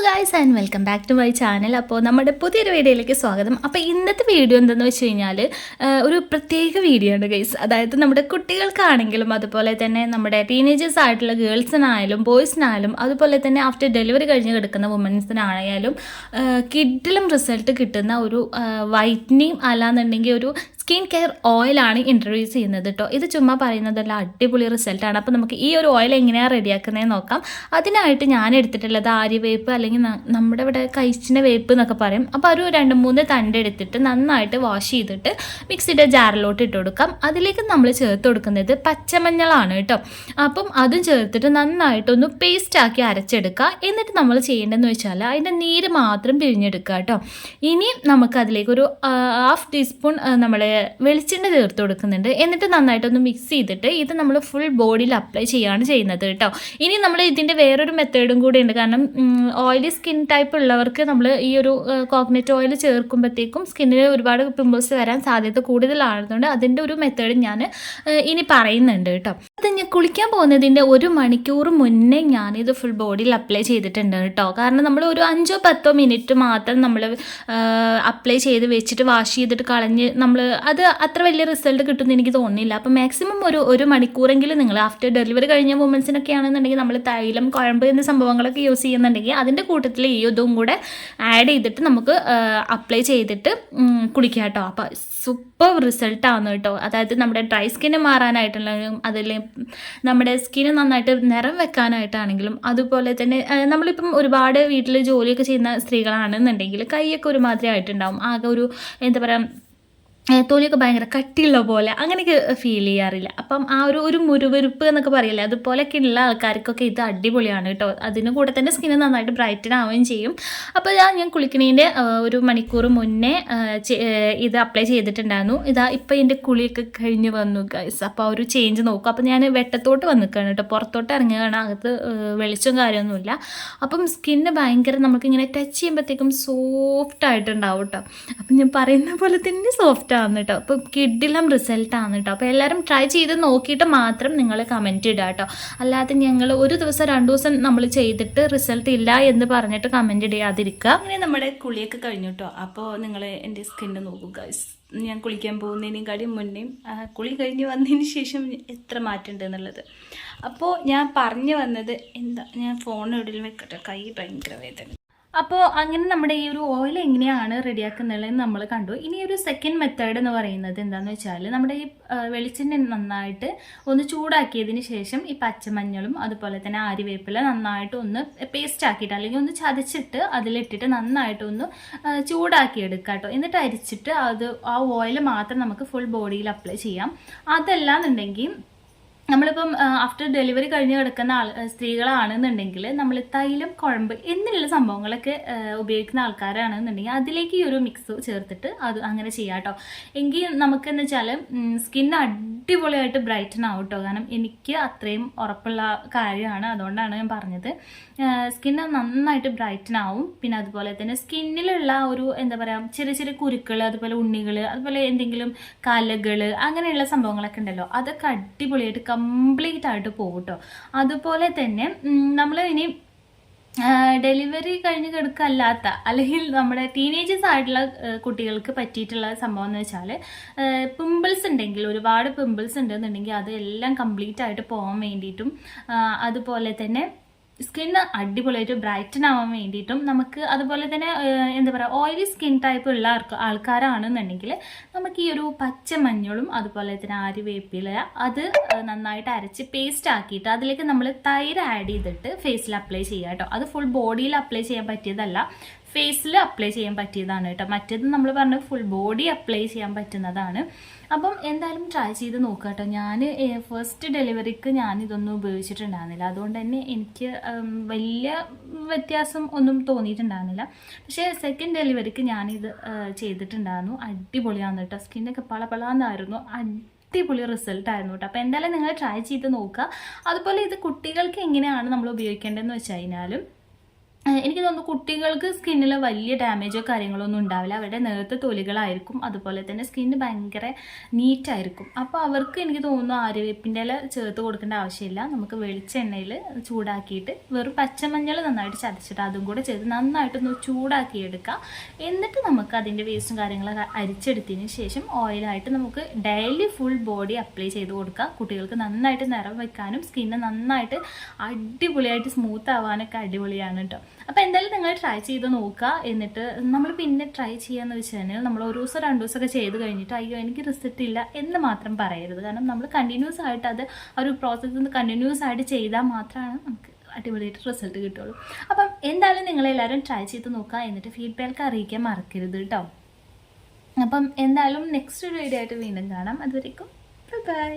Guys and welcome back to my channel. അപ്പോൾ നമ്മുടെ പുതിയൊരു വീഡിയോയിലേക്ക് സ്വാഗതം. അപ്പോൾ ഇന്നത്തെ വീഡിയോ എന്തെന്ന് വെച്ച് കഴിഞ്ഞാൽ ഒരു പ്രത്യേക വീഡിയോ ആണ് ഗൈസ്. അതായത് നമ്മുടെ കുട്ടികൾക്കാണെങ്കിലും അതുപോലെ തന്നെ നമ്മുടെ ടീനേജേഴ്സ് ആയിട്ടുള്ള ഗേൾസിനായാലും ബോയ്സിനായാലും അതുപോലെ തന്നെ ആഫ്റ്റർ ഡെലിവറി കഴിഞ്ഞ് കിടക്കുന്ന വുമൻസിനായാലും കിഡിലും റിസൾട്ട് കിട്ടുന്ന ഒരു വൈറ്റനിങ് അല്ലാന്നുണ്ടെങ്കിൽ ഒരു സ്കിൻ കെയർ ഓയിലാണ് ഇൻട്രൊഡ്യൂസ് ചെയ്യുന്നത് കേട്ടോ. ഇത് ചുമ്മാ പറയുന്നതല്ല, അടിപൊളി റിസൾട്ടാണ്. അപ്പോൾ നമുക്ക് ഈ ഒരു ഓയിൽ എങ്ങനെയാണ് റെഡിയാക്കുന്നതെന്ന് നോക്കാം. അതിനായിട്ട് ഞാൻ എടുത്തിട്ടുള്ളത് ആര്യവേപ്പ് അല്ലെങ്കിൽ നമ്മുടെ ഇവിടെ കഴിച്ചിൻ്റെ വേപ്പ് എന്നൊക്കെ പറയും. അപ്പോൾ ഒരു 2-3 തണ്ട് എടുത്തിട്ട് നന്നായിട്ട് വാഷ് ചെയ്തിട്ട് മിക്സിയുടെ ജാറിലോട്ട് ഇട്ട് കൊടുക്കാം. അതിലേക്ക് നമ്മൾ ചേർത്ത് കൊടുക്കുന്നത് പച്ചമഞ്ഞളാണ് കേട്ടോ. അപ്പം അതും ചേർത്തിട്ട് നന്നായിട്ടൊന്ന് പേസ്റ്റാക്കി അരച്ചെടുക്കുക. എന്നിട്ട് നമ്മൾ ചെയ്യേണ്ടതെന്ന് വെച്ചാൽ അതിൻ്റെ നീര് മാത്രം പിഴിഞ്ഞെടുക്കുക കേട്ടോ. ഇനി നമുക്ക് അതിലേക്കൊരു 1/2 ടീസ്പൂൺ നമ്മൾ വെളിച്ചെണ്ണ ചേർത്ത് കൊടുക്കുന്നുണ്ട്. എന്നിട്ട് നന്നായിട്ടൊന്ന് മിക്സ് ചെയ്തിട്ട് ഇത് നമ്മൾ ഫുൾ ബോഡിയിൽ അപ്ലൈ ചെയ്യുകയാണ് ചെയ്യുന്നത് കേട്ടോ. ഇനി നമ്മൾ ഇതിൻ്റെ വേറൊരു മെത്തേഡും കൂടി ഉണ്ട്. കാരണം ഓയിലി സ്കിൻ ടൈപ്പ് ഉള്ളവർക്ക് നമ്മൾ ഈ ഒരു കോക്കനട്ട് ഓയിൽ ചേർക്കുമ്പോഴത്തേക്കും സ്കിന്നിൽ ഒരുപാട് പിമ്പിൾസ് വരാൻ സാധ്യത കൂടുതലാണെന്നുണ്ട്. അതിൻ്റെ ഒരു മെത്തേഡ് ഞാൻ ഇനി പറയുന്നുണ്ട് കേട്ടോ. അത് ഞാൻ കുളിക്കാൻ പോകുന്നതിൻ്റെ 1 മണിക്കൂർ മുന്നേ ഞാനിത് ഫുൾ ബോഡിയിൽ അപ്ലൈ ചെയ്തിട്ടുണ്ട് കേട്ടോ. കാരണം നമ്മൾ ഒരു 5-10 മിനിറ്റ് മാത്രം നമ്മൾ അപ്ലൈ ചെയ്ത് വെച്ചിട്ട് വാഷ് ചെയ്തിട്ട് കളഞ്ഞ് നമ്മൾ അത് അത്ര വലിയ റിസൾട്ട് കിട്ടുമെന്ന് എനിക്ക് തോന്നുന്നില്ല. അപ്പോൾ മാക്സിമം ഒരു മണിക്കൂറെങ്കിലും നിങ്ങൾ ആഫ്റ്റർ ഡെലിവറി കഴിഞ്ഞ വുമൻസിനൊക്കെ ആണെന്നുണ്ടെങ്കിൽ നമ്മൾ തൈലം കുഴമ്പ് എന്ന സംഭവങ്ങളൊക്കെ യൂസ് ചെയ്യുന്നുണ്ടെങ്കിൽ അതിൻ്റെ കൂട്ടത്തിൽ ഈ ഇതും കൂടെ ആഡ് ചെയ്തിട്ട് നമുക്ക് അപ്ലൈ ചെയ്തിട്ട് കുളിക്കാം കേട്ടോ. അപ്പോൾ സൂപ്പർ റിസൾട്ടാണ് കേട്ടോ. അതായത് നമ്മുടെ ഡ്രൈ സ്കിന്ന് മാറാനായിട്ടുള്ളതും അതിൽ നമ്മുടെ സ്കിന്ന് നന്നായിട്ട് നിറം വെക്കാനായിട്ടാണെങ്കിലും അതുപോലെ തന്നെ നമ്മളിപ്പം ഒരുപാട് വീട്ടിൽ ജോലിയൊക്കെ ചെയ്യുന്ന സ്ത്രീകളാണെന്നുണ്ടെങ്കിൽ കൈയൊക്കെ ഒരുമാതിരി ആയിട്ടുണ്ടാവും. ആകെ ഒരു എന്താ പറയുക, തൊലിയൊക്കെ ഭയങ്കര കട്ടിയുള്ള പോലെ അങ്ങനെയൊക്കെ ഫീൽ ചെയ്യാറില്ല. അപ്പം ആ ഒരു മുരുവരുപ്പ് എന്നൊക്കെ പറയില്ലേ, അതുപോലെയൊക്കെ ഉള്ള ആൾക്കാർക്കൊക്കെ ഇത് അടിപൊളിയാണ് കേട്ടോ. അതിന് കൂടെ തന്നെ സ്കിന്ന് നന്നായിട്ട് ബ്രൈറ്റൻ ആവുകയും ചെയ്യും. അപ്പോൾ ഞാൻ കുളിക്കണീൻ്റെ 1 മണിക്കൂർ മുന്നേ ഇത് അപ്ലൈ ചെയ്തിട്ടുണ്ടായിരുന്നു. ഇപ്പോൾ എൻ്റെ കുളിയൊക്കെ കഴിഞ്ഞ് വന്നു ഗൈസ്. അപ്പോൾ ഒരു ചേഞ്ച് നോക്കും. അപ്പോൾ ഞാൻ വെട്ടത്തോട്ട് വന്നിക്കുകയാണ് കേട്ടോ. പുറത്തോട്ട് ഇറങ്ങുകയാണ്, അകത്ത് വെളിച്ചവും കാര്യമൊന്നുമില്ല. അപ്പം സ്കിന്ന് ഭയങ്കര നമുക്കിങ്ങനെ ടച്ച് ചെയ്യുമ്പോഴത്തേക്കും സോഫ്റ്റ് ആയിട്ടുണ്ടാവും കേട്ടോ. അപ്പം ഞാൻ പറയുന്ന പോലെ തന്നെ സോഫ്റ്റ് ആണ് കേട്ടോ. അപ്പോൾ കിഡിലും റിസൾട്ടാണ് കേട്ടോ. അപ്പോൾ എല്ലാവരും ട്രൈ ചെയ്ത് നോക്കിയിട്ട് മാത്രം നിങ്ങൾ കമൻറ്റ് ഇടുക കേട്ടോ. അല്ലാതെ ഞങ്ങൾ ഒരു ദിവസം 2 ദിവസം നമ്മൾ ചെയ്തിട്ട് റിസൾട്ട് ഇല്ല എന്ന് പറഞ്ഞിട്ട് കമൻറ്റ് ചെയ്യാതിരിക്കുക. അങ്ങനെ നമ്മുടെ കുളിയൊക്കെ കഴിഞ്ഞു കേട്ടോ. അപ്പോൾ നിങ്ങൾ എൻ്റെ സ്കിന്ന് നോക്കുക ഗൈസ്. ഞാൻ കുളിക്കാൻ പോകുന്നതിനേക്കാളും മുന്നേയും കുളി കഴിഞ്ഞ് വന്നതിന് ശേഷം എത്ര മാറ്റമുണ്ട് എന്നുള്ളത്. അപ്പോൾ ഞാൻ പറഞ്ഞു വന്നത് എന്താ, ഞാൻ ഫോൺ എവിടെയും വെക്കട്ടെ, കൈ ഭയങ്കര വേദന. അപ്പോൾ അങ്ങനെ നമ്മുടെ ഈ ഒരു ഓയിൽ എങ്ങനെയാണ് റെഡിയാക്കുന്നതെന്ന് നമ്മൾ കണ്ടു. ഇനി ഒരു സെക്കൻഡ് മെത്തേഡ് എന്ന് പറയുന്നത് എന്താണെന്ന് വെച്ചാൽ നമ്മുടെ ഈ വെളിച്ചെണ്ണ നന്നായിട്ട് ഒന്ന് ചൂടാക്കിയതിന് ശേഷം ഈ പച്ചമഞ്ഞളും അതുപോലെ തന്നെ ആര്യവേപ്പില നന്നായിട്ട് ഒന്ന് പേസ്റ്റ് ആക്കിയിട്ട് അല്ലെങ്കിൽ ഒന്ന് ചതച്ചിട്ട് അതിലിട്ടിട്ട് നന്നായിട്ടൊന്ന് ചൂടാക്കി എടുക്കുക കേട്ടോ. എന്നിട്ട് അരിച്ചിട്ട് ആ ഓയിൽ മാത്രം നമുക്ക് ഫുൾ ബോഡിയിൽ അപ്ലൈ ചെയ്യാം. അതല്ലാന്നുണ്ടെങ്കിൽ നമ്മളിപ്പം ആഫ്റ്റർ ഡെലിവറി കഴിഞ്ഞ് കിടക്കുന്ന സ്ത്രീകളാണെന്നുണ്ടെങ്കിൽ നമ്മൾ തൈലം കുഴമ്പ് എന്നുള്ള സംഭവങ്ങളൊക്കെ ഉപയോഗിക്കുന്ന ആൾക്കാരാണെന്നുണ്ടെങ്കിൽ അതിലേക്ക് ഈ ഒരു മിക്സ് ചേർത്തിട്ട് അത് അങ്ങനെ ചെയ്യാം കേട്ടോ. എങ്കിൽ നമുക്കെന്ന് വെച്ചാൽ സ്കിന്ന് അടിപൊളിയായിട്ട് ബ്രൈറ്റൻ ആവും കേട്ടോ. കാരണം എനിക്ക് അത്രയും ഉറപ്പുള്ള കാര്യമാണ്, അതുകൊണ്ടാണ് ഞാൻ പറഞ്ഞത്. സ്കിന്ന് നന്നായിട്ട് ബ്രൈറ്റൻ ആവും. പിന്നെ അതുപോലെ തന്നെ സ്കിന്നിലുള്ള ഒരു എന്താ പറയുക, ചെറിയ ചെറിയ കുരുക്കൾ, അതുപോലെ ഉണ്ണികൾ, അതുപോലെ എന്തെങ്കിലും കലകൾ അങ്ങനെയുള്ള സംഭവങ്ങളൊക്കെ ഉണ്ടല്ലോ, അതൊക്കെ അടിപൊളിയായിട്ട് കംപ്ലീറ്റ് ആയിട്ട് പോകും കേട്ടോ. അതുപോലെ തന്നെ നമ്മൾ ഇനി ഡെലിവറി കഴിഞ്ഞ് കിടക്കല്ലാത്ത അല്ലെങ്കിൽ നമ്മുടെ ടീനേജേഴ്സ് ആയിട്ടുള്ള കുട്ടികൾക്ക് പറ്റിയിട്ടുള്ള സംഭവം എന്ന് വെച്ചാൽ പിമ്പിൾസ് ഉണ്ടെങ്കിൽ, ഒരുപാട് പിമ്പിൾസ് ഉണ്ടെന്നുണ്ടെങ്കിൽ അതെല്ലാം കംപ്ലീറ്റ് ആയിട്ട് പോകാൻ വേണ്ടിയിട്ടും അതുപോലെ തന്നെ സ്കിന്ന് അടിപൊളിയായിട്ട് ബ്രൈറ്റൻ ആവാൻ വേണ്ടിയിട്ടും നമുക്ക്, അതുപോലെ തന്നെ എന്താ പറയുക, ഓയിലി സ്കിൻ ടൈപ്പ് ഉള്ള ആൾക്കാരാണെന്നുണ്ടെങ്കിൽ നമുക്ക് ഈ ഒരു പച്ചമഞ്ഞളും അതുപോലെ തന്നെ ആര്യവേപ്പില അത് നന്നായിട്ട് അരച്ച് പേസ്റ്റ് ആക്കിയിട്ട് അതിലേക്ക് നമ്മൾ തൈര് ആഡ് ചെയ്തിട്ട് ഫേസിൽ അപ്ലൈ ചെയ്യുക കേട്ടോ. അത് ഫുൾ ബോഡിയിൽ അപ്ലൈ ചെയ്യാൻ പറ്റിയതല്ല, ഫേസിൽ അപ്ലൈ ചെയ്യാൻ പറ്റിയതാണ് കേട്ടോ. മറ്റേത് നമ്മൾ പറഞ്ഞ ഫുൾ ബോഡി അപ്ലൈ ചെയ്യാൻ പറ്റുന്നതാണ്. അപ്പം എന്തായാലും ട്രൈ ചെയ്ത് നോക്കുക കേട്ടോ. ഞാൻ ഫസ്റ്റ് ഡെലിവറിക്ക് ഞാനിതൊന്നും ഉപയോഗിച്ചിട്ടുണ്ടായിരുന്നില്ല, അതുകൊണ്ട് തന്നെ എനിക്ക് വലിയ വ്യത്യാസം ഒന്നും തോന്നിയിട്ടുണ്ടായിരുന്നില്ല. പക്ഷേ സെക്കൻഡ് ഡെലിവറിക്ക് ഞാനിത് ചെയ്തിട്ടുണ്ടായിരുന്നു. അടിപൊളിയാണ് കേട്ടോ. സ്കിന്നൊക്കെ പളപളാന്നായിരുന്നു, അടിപൊളി റിസൾട്ടായിരുന്നു കേട്ടോ. അപ്പോൾ എന്തായാലും നിങ്ങൾ ട്രൈ ചെയ്ത് നോക്കുക. അതുപോലെ ഇത് കുട്ടികൾക്ക് എങ്ങനെയാണ് നമ്മൾ ഉപയോഗിക്കേണ്ടതെന്ന് വെച്ച് കഴിഞ്ഞാൽ എനിക്ക് തോന്നുന്നു കുട്ടികൾക്ക് സ്കിന്നിൽ വലിയ ഡാമേജോ കാര്യങ്ങളോ ഒന്നും ഉണ്ടാവില്ല. അവരുടെ നേരത്തെ തൊലികളായിരിക്കും, അതുപോലെ തന്നെ സ്കിന്ന് ഭയങ്കര നീറ്റായിരിക്കും. അപ്പോൾ അവർക്ക് എനിക്ക് തോന്നുന്നു ആര്യവേപ്പിൻ്റെ ഇല ചേർത്ത് കൊടുക്കേണ്ട ആവശ്യമില്ല. നമുക്ക് വെളിച്ചെണ്ണയിൽ ചൂടാക്കിയിട്ട് വെറും പച്ചമഞ്ഞൾ നന്നായിട്ട് ചതച്ചിട്ട് അതും കൂടെ ചെയ്ത് നന്നായിട്ടൊന്ന് ചൂടാക്കിയെടുക്കുക. എന്നിട്ട് നമുക്ക് അതിൻ്റെ വേസ്റ്റും കാര്യങ്ങളൊക്കെ അരിച്ചെടുത്തതിന് ശേഷം ഓയിലായിട്ട് നമുക്ക് ഡെയിലി ഫുൾ ബോഡി അപ്ലൈ ചെയ്ത് കൊടുക്കുക. കുട്ടികൾക്ക് നന്നായിട്ട് നിറം വയ്ക്കാനും സ്കിന്ന് നന്നായിട്ട് അടിപൊളിയായിട്ട് സ്മൂത്ത് ആവാനൊക്കെ അടിപൊളിയാണ് കേട്ടോ. അപ്പോൾ എന്തായാലും നിങ്ങൾ ട്രൈ ചെയ്ത് നോക്കുക. എന്നിട്ട് നമ്മൾ പിന്നെ ട്രൈ ചെയ്യാന്ന് വെച്ച് കഴിഞ്ഞാൽ നമ്മൾ ഒരു ദിവസം 2 ദിവസമൊക്കെ ചെയ്ത് കഴിഞ്ഞിട്ട് അയ്യോ എനിക്ക് റിസൾട്ട് ഇല്ല എന്ന് മാത്രം പറയരുത്. കാരണം നമ്മൾ കണ്ടിന്യൂസ് ആയിട്ട് അത് ഒരു പ്രോസസ്സ് കണ്ടിന്യൂസ് ആയിട്ട് ചെയ്താൽ മാത്രമാണ് നമുക്ക് അടിപൊളിയായിട്ട് റിസൾട്ട് കിട്ടുള്ളൂ. അപ്പം എന്തായാലും നിങ്ങളെല്ലാവരും ട്രൈ ചെയ്ത് നോക്കുക. എന്നിട്ട് ഫീഡ്ബാക്ക് അറിയിക്കാൻ മറക്കരുത് കേട്ടോ. അപ്പം എന്തായാലും നെക്സ്റ്റ് വീഡിയോ ആയിട്ട് വീണ്ടും കാണാം. അതുവരേക്കും ബൈ.